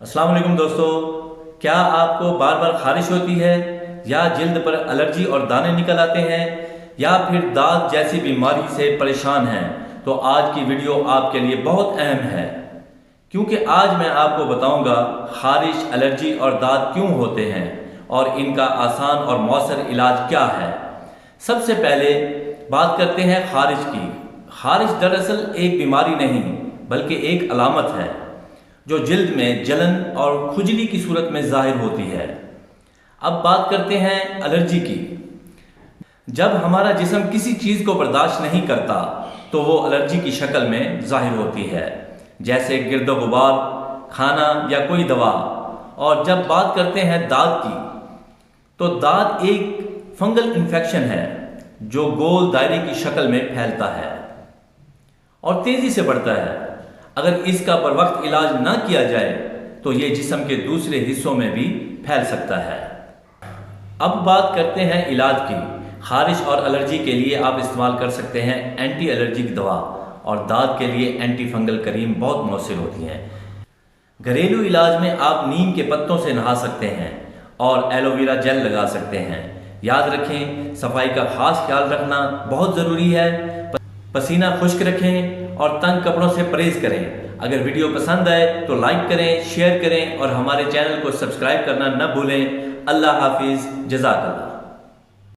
अस्सलाम वालेकुम दोस्तों, क्या आपको बार बार खारिश होती है या जल्द पर एलर्जी और दाने निकल आते हैं या फिर दाद जैसी बीमारी से परेशान हैं? तो आज की वीडियो आपके लिए बहुत अहम है, क्योंकि आज मैं आपको बताऊंगा खारिश, एलर्जी और दाद क्यों होते हैं और इनका आसान और मौसर इलाज क्या है। सबसे पहले बात करते हैं खारिश की। खारिश दरअसल एक बीमारी नहीं बल्कि एक अलामत है जो जिल्द में जलन और खुजली की सूरत में जाहिर होती है। अब बात करते हैं एलर्जी की। जब हमारा जिस्म किसी चीज़ को बर्दाश्त नहीं करता तो वो एलर्जी की शक्ल में जाहिर होती है, जैसे गिर्द गुबार, खाना या कोई दवा। और जब बात करते हैं दाद की, तो दाद एक फंगल इन्फेक्शन है जो गोल दायरे की शक्ल में फैलता है और तेज़ी से बढ़ता है। अगर इसका बर वक्त इलाज ना किया जाए तो ये जिस्म के दूसरे हिस्सों में भी फैल सकता है। अब बात करते हैं इलाज की। खारिश और एलर्जी के लिए आप इस्तेमाल कर सकते हैं एंटी एलर्जिक दवा, और दाद के लिए एंटी फंगल क्रीम बहुत मौसर होती हैं। घरेलू इलाज में आप नीम के पत्तों से नहा सकते हैं और एलोवेरा जेल लगा सकते हैं। याद रखें, सफाई का खास ख्याल रखना बहुत ज़रूरी है। पसीना खुश्क रखें और तंग कपड़ों से परहेज करें। अगर वीडियो पसंद आए तो लाइक करें, शेयर करें और हमारे चैनल को सब्सक्राइब करना न भूलें। अल्लाह हाफिज़, जज़ाकल्लाह।